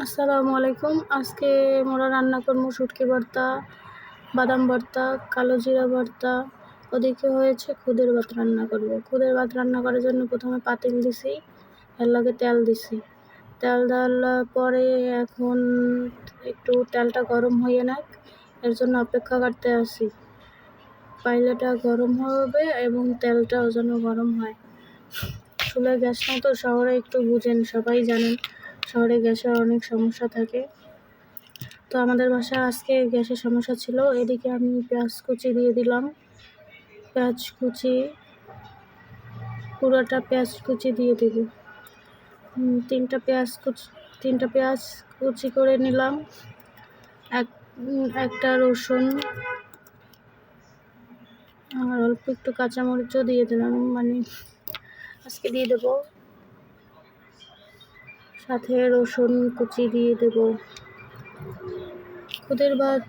আসসালামু আলাইকুম। আজকে মোরা রান্না করবো শুটকি ভর্তা, বাদাম ভর্তা, কালো জিরা ভর্তা। ওদিকে হয়েছে খুদের ভাত রান্না করব। খুদের ভাত রান্না করার জন্য প্রথমে পাতিল দিছি, এর লগে তেল দিছি। তেল দেওয়ার পরে এখন একটু তেলটা গরম হয়ে না, এর জন্য অপেক্ষা করতে আসি। পাইলেটা গরম হবে এবং তেলটাও যেন গরম হয়। চুলায় গ্যাস নাই তো, শহরে একটু বুঝেন, সবাই জানেন শহরে গ্যাসের অনেক সমস্যা থাকে। তো আমাদের বাসায় আজকে গ্যাসের সমস্যা ছিল। এদিকে আমি পেঁয়াজ কুচি দিয়ে দিলাম। পেঁয়াজ কুচি পুরোটা পেঁয়াজ কুচি দিয়ে দিব। তিনটা পেঁয়াজ কুচি করে নিলাম। একটা রসুন আর অল্প একটু কাঁচামরিচও দিয়ে দিলাম, আজকে দিয়ে দেবো। সাথে রসুন কুচি দিয়ে দেব। খুদের ভাত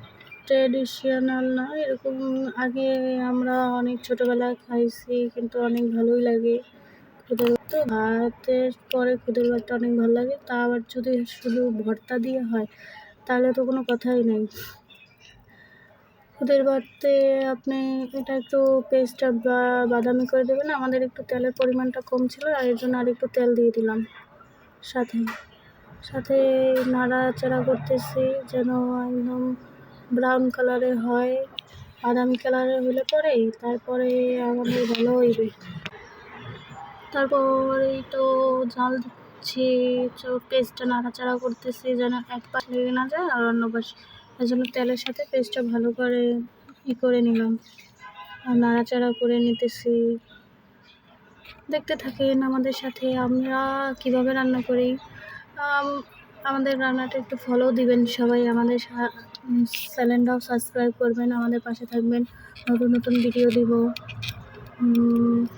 ট্র্যাডিশনাল না, এরকম আগে আমরা অনেক ছোটোবেলায় খাইছি, কিন্তু অনেক ভালোই লাগে। খুদের ভাত তো ভাতের পরে খুদের ভাতটা অনেক ভালো লাগে, তা আবার যদি শুধু ভর্তা দিয়ে হয় তাহলে তো কোনো কথাই নেই। খুদের ভাতে আপনি এটা একটু পেস্টটা বাদামি করে দেবেন। আমাদের একটু তেলের পরিমাণটা কম ছিল, আর এর জন্য আর একটু তেল দিয়ে দিলাম। সাথে নাড়াচাড়া করতেছি যেন একদম ব্রাউন কালারে হয়। বাদামি কালারে হলে তারপরে আমাদের ভালো হইবে। তারপরেই তো জাল দিচ্ছি, পেস্টটা নাড়াচাড়া করতেছি যেন এক পাশ লেগে না যায় আর অন্য পাশ। এই জন্য তেলের সাথে পেস্টটা ভালো করে করে নিলাম আর নাড়াচাড়া করে নিতেছি। দেখতে থাকেন আমাদের সাথে আমরা কিভাবে রান্না করি। আমাদের রান্নাটা একটু ফলো দিবেন সবাই, আমাদের চ্যানেলটাও সাবস্ক্রাইব করবেন, আমাদের পাশে থাকবেন। নতুন নতুন ভিডিও দিব।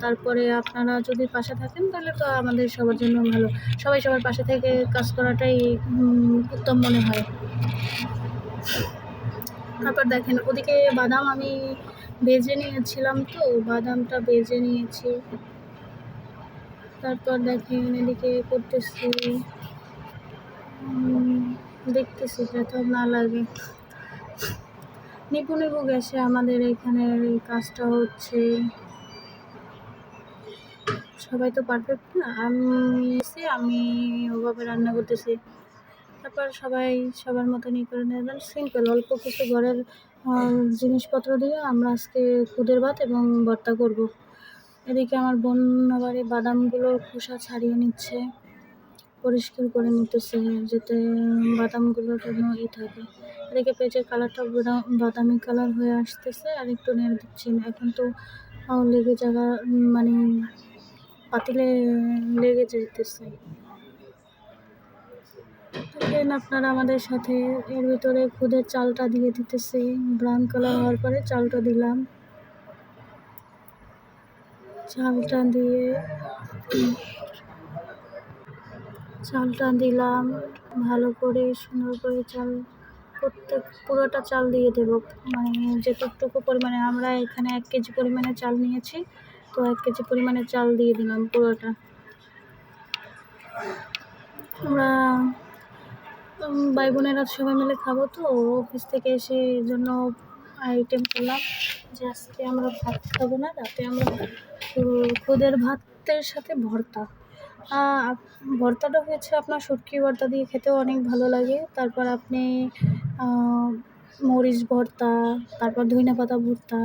তারপরে আপনারা যদি পাশে থাকেন তাহলে তো আমাদের সবার জন্য ভালো। সবাই সবার পাশে থেকে কাজ করাটাই উত্তম মনে হয়। তারপর দেখেন ওদিকে বাদাম আমি ভেজে নিয়েছিলাম, তো বাদামটা ভেজে নিয়েছি। তারপর দেখেন এদিকে করতেছি, দেখতেছি যাতে না লাগে। নিপু গ্যাসে আমাদের এখানের এই কাজটা হচ্ছে। সবাই তো পারফেক্ট না, আমি ওভাবে রান্না করতেছি। তারপর সবাই সবার মতন করে নেবেন। সিম্পল অল্প কিছু ঘরের জিনিসপত্র দিয়ে আমরা আজকে খুদের ভাত এবং ভর্তা করব। এদিকে আমার বোন আবার এই বাদামগুলোর খোসা ছাড়িয়ে নিচ্ছে, পরিষ্কার করে নিতেছে যাতে বাদামগুলো যেন থাকে। এদিকে পেঁয়াজের কালারটা বাদামি কালার হয়ে আসতেছে, আর একটু নেড়ে দিচ্ছি। এখন তো লেগে জায়গা পাতিলে লেগে যেতেছে। দেখেন আপনারা আমাদের সাথে। এর ভিতরে খুদের চালটা দিয়ে দিতেছি। ব্রাউন কালার হওয়ার পরে চালটা দিলাম। চালটা দিলাম ভালো করে, সুন্দর করে পুরোটা চাল দিয়ে দেবো। যেটুকু পরিমাণে আমরা এখানে 1 কেজি পরিমাণে চাল নিয়েছি, তো 1 কেজি পরিমাণে চাল দিয়ে দিলাম পুরোটা। আমরা ভাই বোনেরা সবাই মিলে খাবো, তো অফিস থেকে এসে এই জন্য আইটেম করলাম যে আজকে আমরা ভাত খাবো না, রাতে আমরা খুদের ভাতের সাথে ভর্তাটা হয়েছে আপনার শুটকি ভর্তা দিয়ে খেতেও অনেক ভালো লাগে। তারপর আপনি মরিচ ভর্তা, তারপর ধনেপাতা ভর্তা,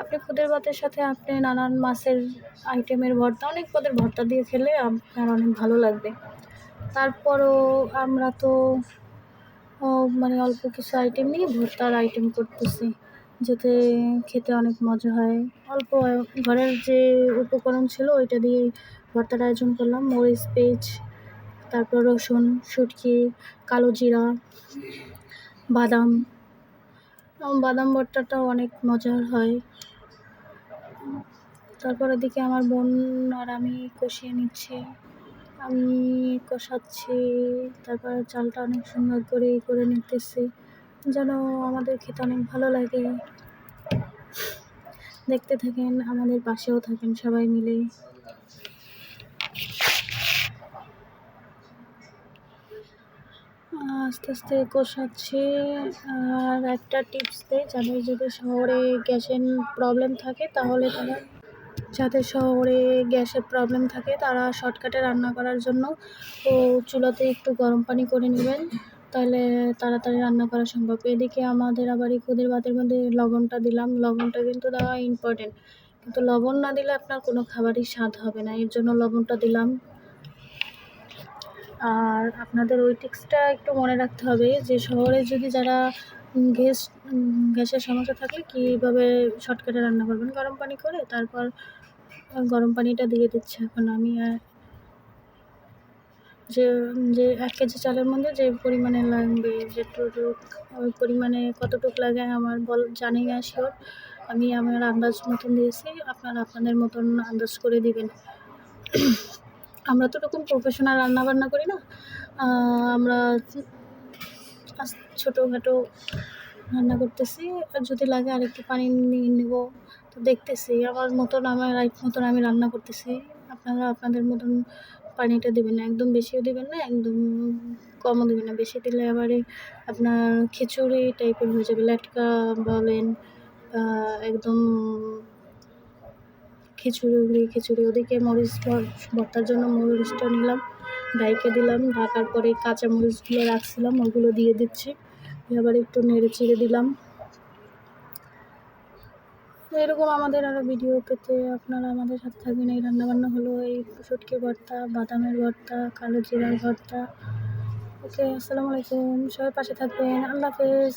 আপনি খুদের ভাতের সাথে আপনি নানান মাছের আইটেমের ভর্তা, অনেক পদের ভর্তা দিয়ে খেলে আপনার অনেক ভালো লাগবে। তারপরও আমরা তো অল্প কিছু আইটেম নিয়ে ভর্তার আইটেম করতেছি যাতে খেতে অনেক মজা হয়। অল্প ঘরের যে উপকরণ ছিল ওইটা দিয়ে ভর্তার আয়োজন করলাম। মরিচ, পেঁয়াজ, তারপর রসুন, শুটকি, কালো জিরা, বাদাম ভর্তাটাও অনেক মজার হয়। তারপর এদিকে আমার বোন আর আমি কষিয়ে নিচ্ছি, আমি কষাচ্ছি। তারপর চালটা অনেক সুন্দর করে নিতেছি যেন আমাদের খেতে অনেক ভালো লাগে। দেখতে থাকেন, আমাদের পাশেও থাকেন সবাই মিলে। আস্তে আস্তে কষাচ্ছি। আর একটা টিপস দেই, যাদের যদি শহরে গ্যাসের প্রবলেম থাকে তাহলে যাদের শহরে গ্যাসের প্রবলেম থাকে তারা শর্টকাটে রান্না করার জন্য চুলাতে একটু গরম পানি করে নেবেন, তাহলে তাড়াতাড়ি রান্না করা সম্ভব। এদিকে আমাদের আবার এই খুদের ভাতের মধ্যে লবণটা দিলাম, লবণটা কিন্তু দেওয়া ইম্পর্টেন্ট, কিন্তু লবণ না দিলে আপনার কোনো খাবারই স্বাদ হবে না, এর জন্য লবণটা দিলাম। আর আপনাদের ওই টিপসটা একটু মনে রাখতে হবে যে শহরে যদি যারা গ্যাসের সমস্যা থাকলে কীভাবে শর্টকাটে রান্না করবেন। গরম পানি করে তারপর গরম পানিটা দিয়ে দিচ্ছি এখন আমি। যে যে 1 কেজি চালের মধ্যে যে পরিমাণে লাগবে, ওই পরিমাণে কতটুকু লাগে আমার জানি না শিওর, আমি আমার আন্দাজ মতন দিয়েছি, আপনারা আপনাদের মতন আন্দাজ করে দিবেন। আমরা তো ওরকম প্রফেশনাল রান্নাবান্না করি না, আমরা ছোটোখাটো রান্না করতেছি। আর যদি লাগে আরেকটু পানি নিয়ে নেব, তো দেখতেছি আমার রাইট মতন আমি রান্না করতেছি। আপনারা আপনাদের মতন পানিটা দেবেন না, একদম বেশিও দেবেন না, একদম কমও দেবেন না। বেশি দিলে এবারে আপনার খিচুড়ি টাইপের হয়ে যাবে, লেটকা বলেন বা একদম খিচুড়ি। ওদিকে মরিচ ভর্তার জন্য মরিচটা নিলাম, ডাইকে দিলাম, ঢাকার পরে কাঁচা মরিচগুলো রাখছিলাম ওগুলো দিয়ে দিচ্ছি, এবার একটু নেড়ে চেড়ে দিলাম। এরকম আমাদের আরও ভিডিও পেতে আপনারা আমাদের সাথে থাকবেন। এই রান্নাবান্না হলো এই শুটকি ভর্তা, বাদামের ভর্তা, কালো জিরার ভর্তা। ওকে, আসসালামু আলাইকুম, সবাই পাশে থাকবেন, আল্লাহ হাফেজ।